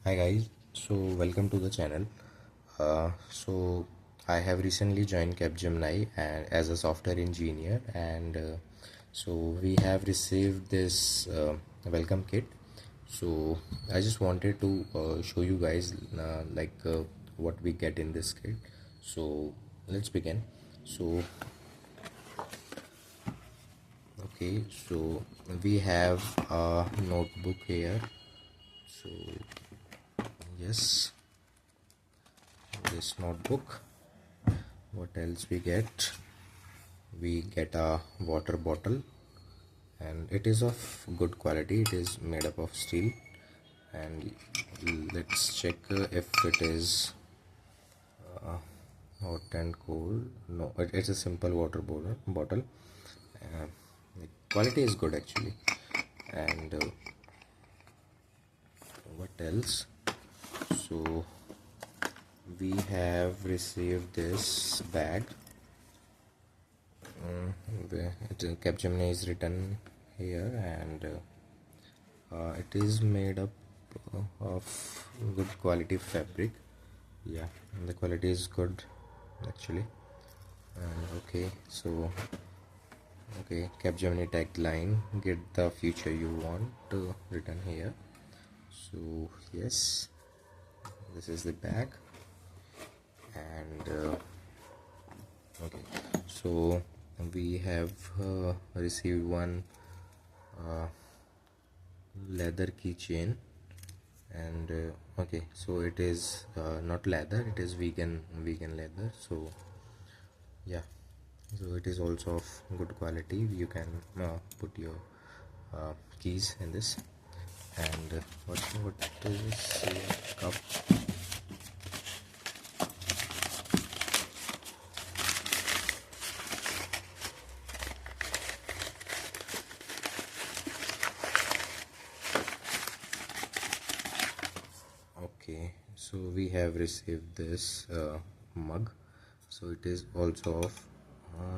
Hi guys, so welcome to the channel. So I have recently joined Capgemini and as a software engineer, and so we have received this welcome kit. So I just wanted to show you guys what we get in this kit. So let's begin. So okay, so we have a notebook here. So yes, this notebook. What else we get? We get a water bottle, and it is of good quality. It is made up of steel, and let's check if it is hot and cold. No, it's a simple water bottle. uh, the quality is good actually. And what else? So we have received this bag. Capgemini is written here, and it is made up of good quality fabric. Yeah, the quality is good actually. And okay, Capgemini tagline, get the future you want, written here. So yes, this is the bag. And okay, so we have received one leather keychain. And okay, so it is not leather, it is vegan leather. So yeah, so it is also of good quality. You can put your keys in this. And what is this cup? Okay, so we have received this mug. So it is also of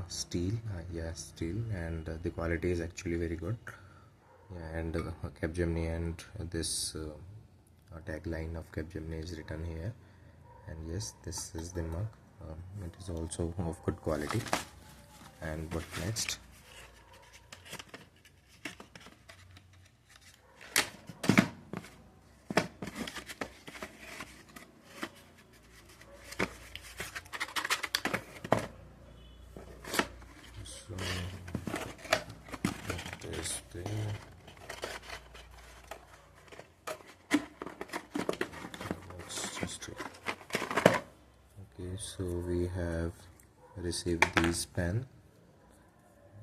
steel. Yeah, steel, and the quality is actually very good. Yeah, and Capgemini, and this tagline of Capgemini is written here. And yes, this is the mug. It is also of good quality. And what next? So this thing. Let's just okay, so we have received these pen.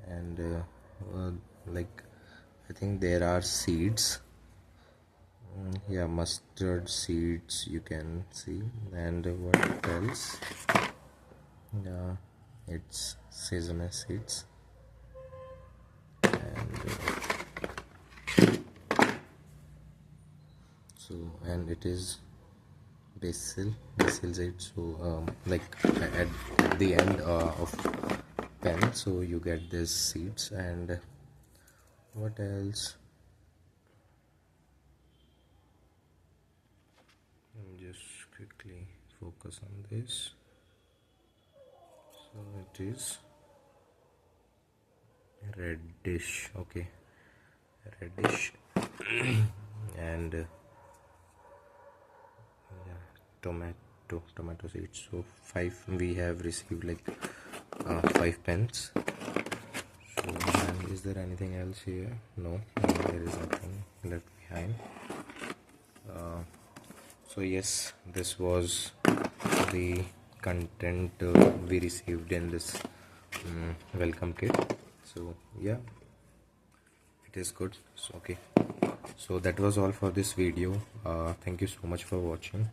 And like, I think there are seeds. Yeah, mustard seeds you can see. And what else? Yeah, it's sesame seeds. And so, and it is basil seeds. So at the end of pen, so you get these seeds. And what else? Just quickly focus on this. So it is reddish. Okay, reddish. And yeah, tomato seeds. So 5 we have received, like 5 pens. So, and is there anything else here? No, there is nothing left behind. So yes, this was the content we received in this welcome kit. So yeah, it is good. So okay, so that was all for this video. Thank you so much for watching.